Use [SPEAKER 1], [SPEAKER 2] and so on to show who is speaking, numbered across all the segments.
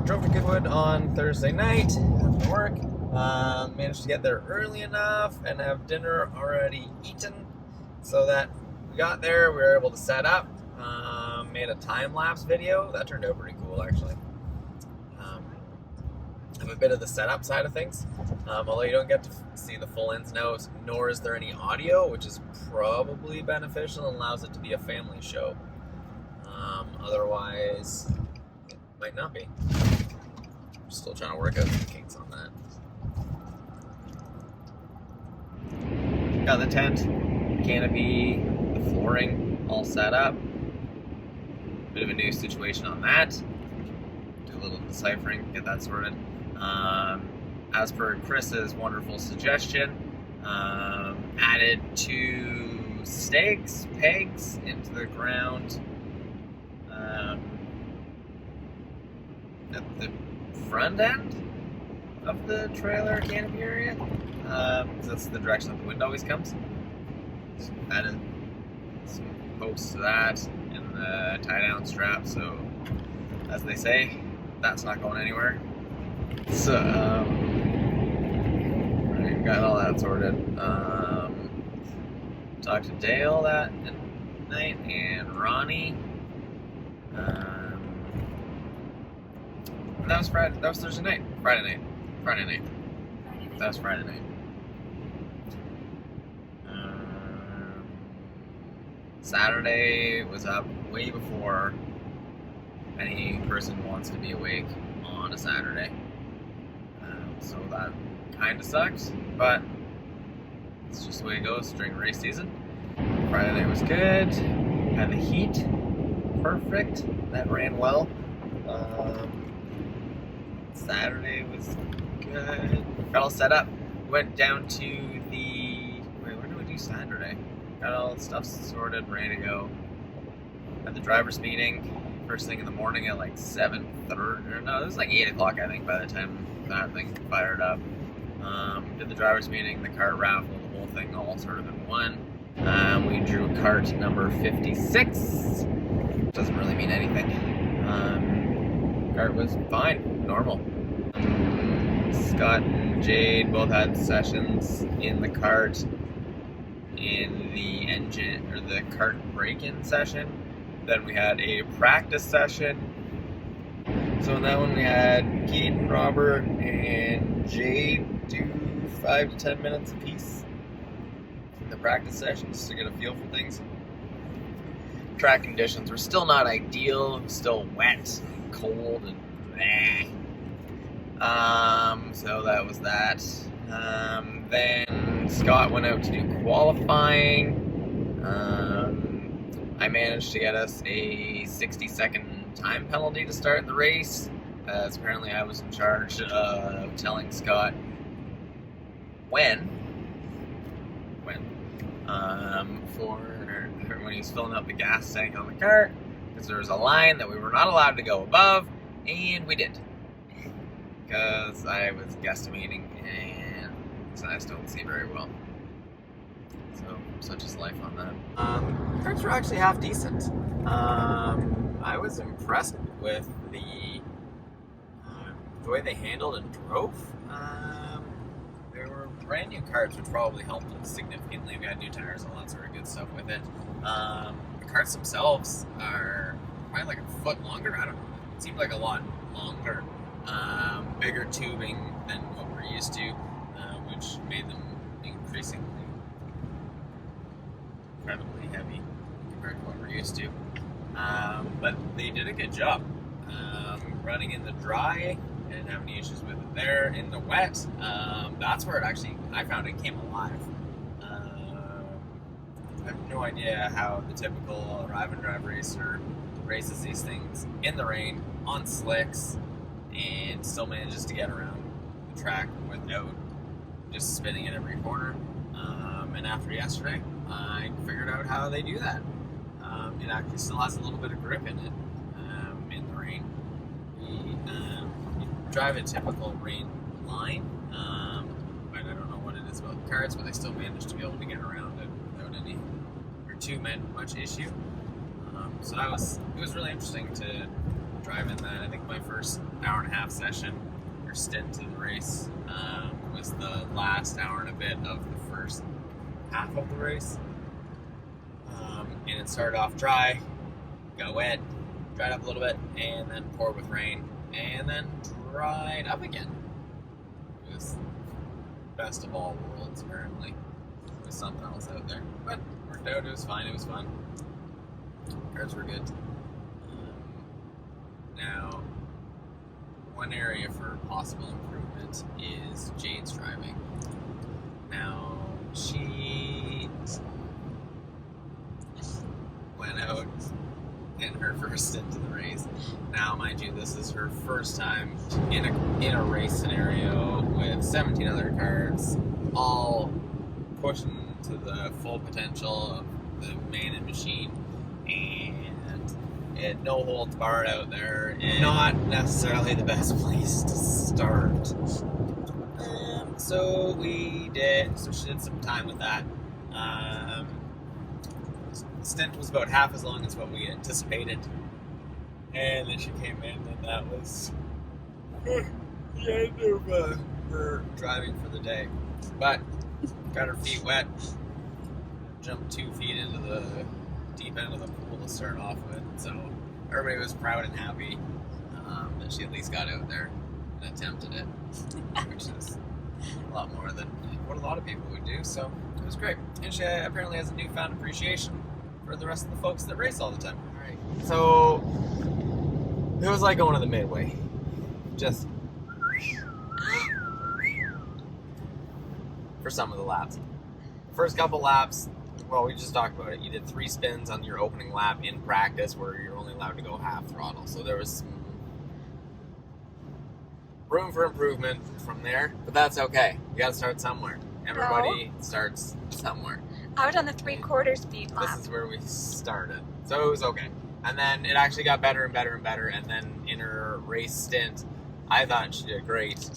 [SPEAKER 1] drove to Goodwood on Thursday night after work. Managed to get there early enough and have dinner already eaten, so that we got there, we were able to set up. Made a time-lapse video. That turned out pretty cool, actually. Have a bit of the setup side of things, although you don't get to see the full ins and outs, nor is there any audio, which is probably beneficial and allows it to be a family show. Otherwise, it might not be. I'm still trying to work out the kinks on that. Got the tent, canopy, the flooring all set up. Bit of a new situation on that. Do a little deciphering, get that sorted. As per Chris's wonderful suggestion, added 2 stakes, pegs into the ground at the front end of the trailer canopy area. That's the direction that the wind always comes. So added some posts to that and the tie-down strap, so as they say, that's not going anywhere. So, got all that sorted. Talked to Dale that night and Ronnie. And that was Friday. That was Thursday night. Friday night. That was Friday night. Saturday was up way before any person wants to be awake on a Saturday. So that kind of sucks, but it's just the way it goes during race season. Friday night was good. Had the heat. Perfect. That ran well. Saturday was good. Got all set up. Went down to the... Wait, where did we do Saturday? Got all the stuff sorted, ready to go. Had the driver's meeting first thing in the morning at like 7:30. No, it was like 8 o'clock, I think, by the time that thing fired up. Did the driver's meeting, the kart raffle, the whole thing all sort of in one. We drew kart number 56. Doesn't really mean anything. Kart was fine, normal. Scott and Jade both had sessions in the kart, in the engine, or the kart break-in session. Then we had a practice session. So in that one we had Keaton, Robert, and Jade do 5 to 10 minutes apiece in the practice sessions to get a feel for things. Track conditions were still not ideal, still wet and cold and bleh. So that was that. Then Scott went out to do qualifying. I managed to get us a 60-second time penalty to start the race, as apparently I was in charge of telling Scott for when he was filling up the gas tank on the kart, because there was a line that we were not allowed to go above, and we did, because I was guesstimating and his eyes don't see very well. So, such is life on that. Karts were actually half decent. I was impressed with the way they handled and drove. They were brand new karts, which probably helped us significantly. We had new tires, all that sort of good stuff with it. The karts themselves are probably like a foot longer. I don't know. It seemed like a lot longer. Bigger tubing than what we're used to, which made them increasingly incredibly heavy compared to what we're used to. But they did a good job running in the dry. I didn't have any issues with it there. In the wet, that's where it actually, I found it came alive. I have no idea how the typical arrive and drive racer races these things in the rain, on slicks, and still manages to get around the track without just spinning at every corner. And after yesterday, I figured out how they do that. It actually still has a little bit of grip in it in the rain. You drive a typical rain line, but I don't know what it is about the karts, but they still manage to be able to get around it without any or too much issue. So it was really interesting to driving that. I think my first hour and a half session or stint in the race was the last hour and a bit of the first half of the race. And it started off dry, got wet, dried up a little bit, and then poured with rain, and then dried up again. It was best of all worlds, apparently. It was something else out there. But it worked out, it was fine, it was fun. Cars were good. Now, one area for possible improvement is Jade's driving. Now, she went out in her first stint of the race. Now, mind you, this is her first time in a race scenario with 17 other karts, all pushing to the full potential of the man and machine, and it no holds barred out there. Not necessarily the best place to start. So she did some time with that. The stint was about half as long as what we anticipated, and then she came in, and that was the end of her driving for the day. But got her feet wet, jumped 2 feet into the deep end of the pool to start off with, so everybody was proud and happy that she at least got out there and attempted it, which is a lot more than what a lot of people would do, so it was great. And she apparently has a newfound appreciation for the rest of the folks that race all the time. Alright, so it was like going to the midway. Just for some of the laps. First couple laps, well, we just talked about it. You did 3 spins on your opening lap in practice where you're only allowed to go half throttle. So there was some room for improvement from there, but that's okay. You gotta start somewhere. Everybody starts somewhere.
[SPEAKER 2] Out on the 3/4 speed lap.
[SPEAKER 1] This is where we started. So it was okay. And then it actually got better and better and better. And then in her race stint, I thought she did great.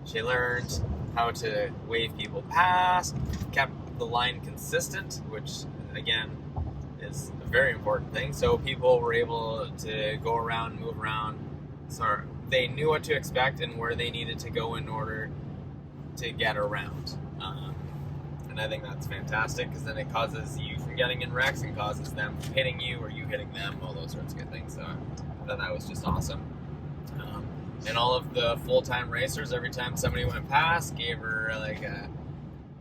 [SPEAKER 1] She learned how to wave people past, kept the line consistent, which again is a very important thing. So people were able to go around, move around. So they knew what to expect and where they needed to go in order to get around. And I think that's fantastic, because then it causes you from getting in wrecks and causes them hitting you or you hitting them, all those sorts of good things. So I thought that was just awesome. And all of the full-time racers, every time somebody went past, gave her like a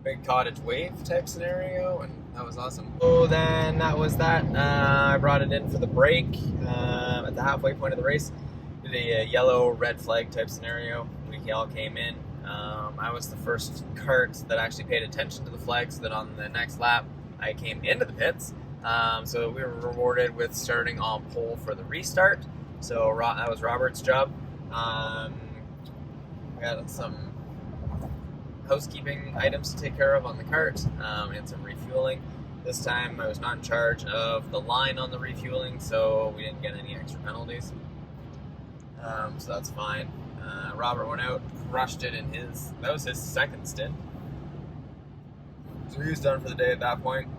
[SPEAKER 1] big cottage wave type scenario, and that was awesome. So then that was that. I brought it in for the break at the halfway point of the race. Did a yellow, red flag type scenario. We all came in. I was the first kart that actually paid attention to the flag, so that on the next lap I came into the pits. So we were rewarded with starting on pole for the restart. So that was Robert's job. We had some housekeeping items to take care of on the kart, and some refueling. This time I was not in charge of the line on the refueling, so we didn't get any extra penalties. So that's fine. Robert went out, crushed it in that was his second stint. So he was done for the day at that point.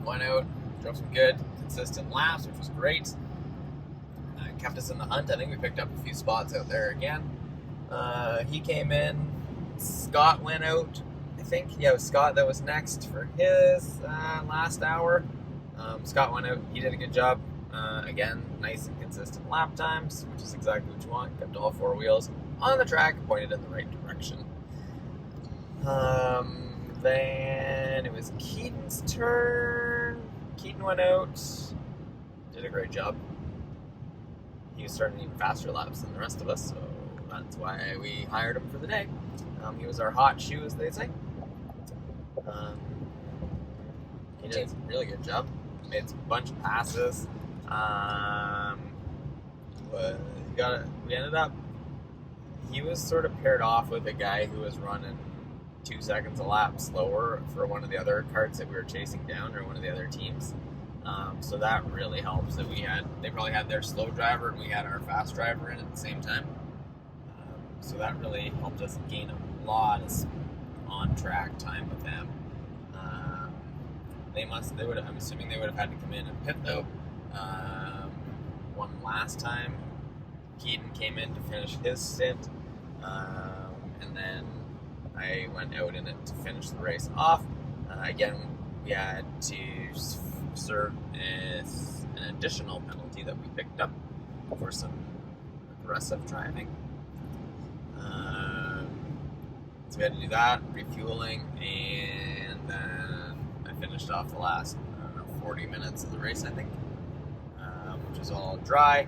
[SPEAKER 1] Went out, drove some good, consistent laps, which was great. Kept us in the hunt. I think we picked up a few spots out there again. He came in. Scott went out. I think, yeah, it was Scott that was next for his last hour. Scott went out. He did a good job. Again, nice and consistent lap times, which is exactly what you want. Kept all 4 wheels on the track, pointed in the right direction. Then it was Keaton's turn. Keaton went out. Did a great job. He was starting even faster laps than the rest of us, so that's why we hired him for the day. He was our hot shoe, as they say. He did a really good job. Made a bunch of passes. We ended up, he was sort of paired off with a guy who was running 2 seconds a lap slower for one of the other karts that we were chasing down, or one of the other teams. So that really helps that they probably had their slow driver and we had our fast driver in at the same time. So that really helped us gain a lot of on-track time with them. I'm assuming they would have had to come in and pit though, one last time. Keaton came in to finish his stint, and then I went out in it to finish the race off. Again, we had to serve as an additional penalty that we picked up for some aggressive driving. So we had to do that, refueling, and then I finished off the last, 40 minutes of the race, I think, which was all dry.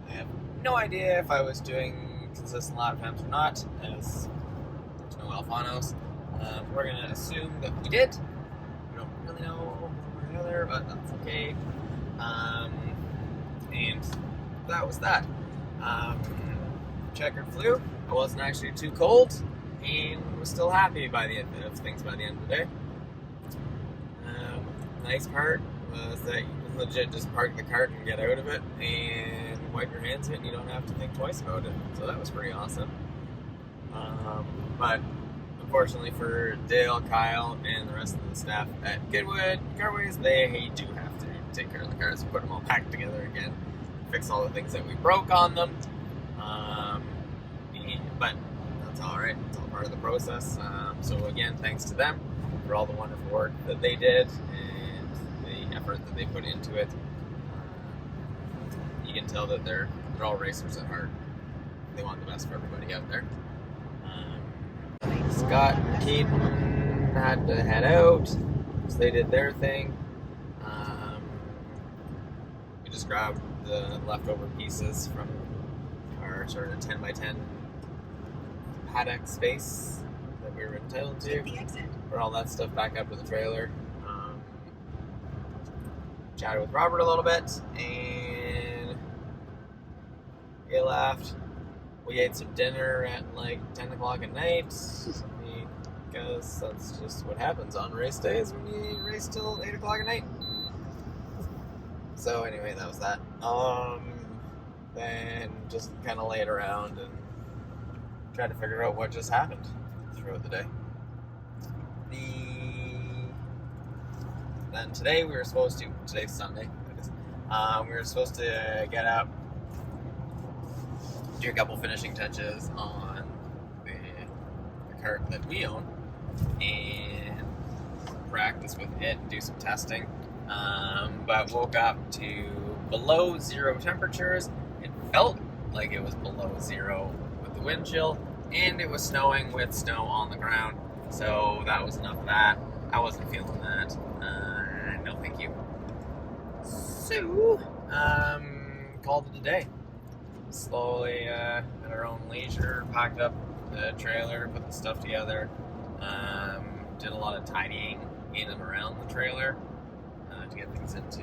[SPEAKER 1] I have no idea if I was doing consistent lap times or not, as there's no Alfanos. We're going to assume that we did. We don't really know one way or the other, but that's okay. And that was that. Checkered flew. I wasn't actually too cold, and was still happy by the end of things by the end of the day. Nice part was that you can legit just park the cart and get out of it and wipe your hands of it, and you don't have to think twice about it. So that was pretty awesome. But unfortunately for Dale, Kyle, and the rest of the staff at Goodwood Kartways, they do have to take care of the cars and put them all back together again, fix all the things that we broke on them. But that's all right. It's all part of the process. So again, thanks to them for all the wonderful work that they did and the effort that they put into it. You can tell that they're all racers at heart. They want the best for everybody out there. Scott and Keaton had to head out, so they did their thing. We just grabbed the leftover pieces from our sort of 10x10 paddock space that we were entitled to. Brought all that stuff back up to the trailer. Chatted with Robert a little bit, and we left. We ate some dinner at like 10 o'clock at night, because that's just what happens on race days when you race till 8 o'clock at night. So anyway, that was that. Then just kind of laid around and tried to figure out what just happened throughout the day. Then today we were supposed to, today's Sunday, we were supposed to get up, do a couple finishing touches on the kart that we own, and practice with it and do some testing. But woke up to below zero temperatures. It felt like it was below zero with the wind chill, and it was snowing with snow on the ground. So that was enough of that. I wasn't feeling that. No, thank you. So, called it a day. Slowly, at our own leisure, packed up the trailer, put the stuff together. Did a lot of tidying in and around the trailer to get things into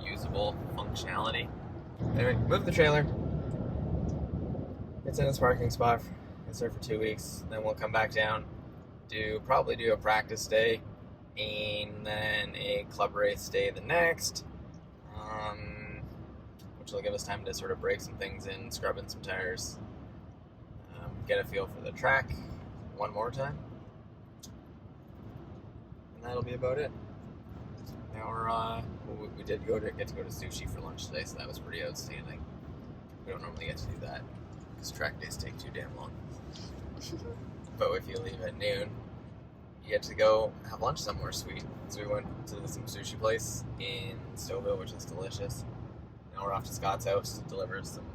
[SPEAKER 1] usable functionality. Anyway, moved the trailer. It's in its parking spot. It's there for 2 weeks. Then we'll come back down, probably do a practice day, and then a club race day the next, which will give us time to sort of break some things in, scrub in some tires, get a feel for the track one more time, and that'll be about it. Now we did get to go to sushi for lunch today, so that was pretty outstanding. We don't normally get to do that because track days take too damn long. But if you leave at noon, you get to go have lunch somewhere sweet. So we went to some sushi place in Stouffville, which is delicious. Now we're off to Scott's house to deliver some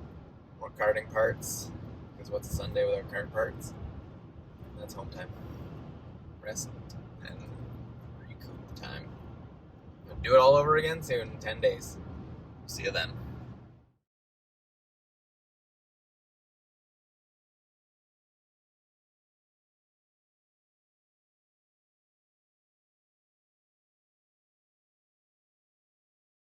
[SPEAKER 1] more karting parts, because what's a Sunday without kart parts? That's home time. Rest and recoup time. We'll do it all over again soon in 10 days. See you then.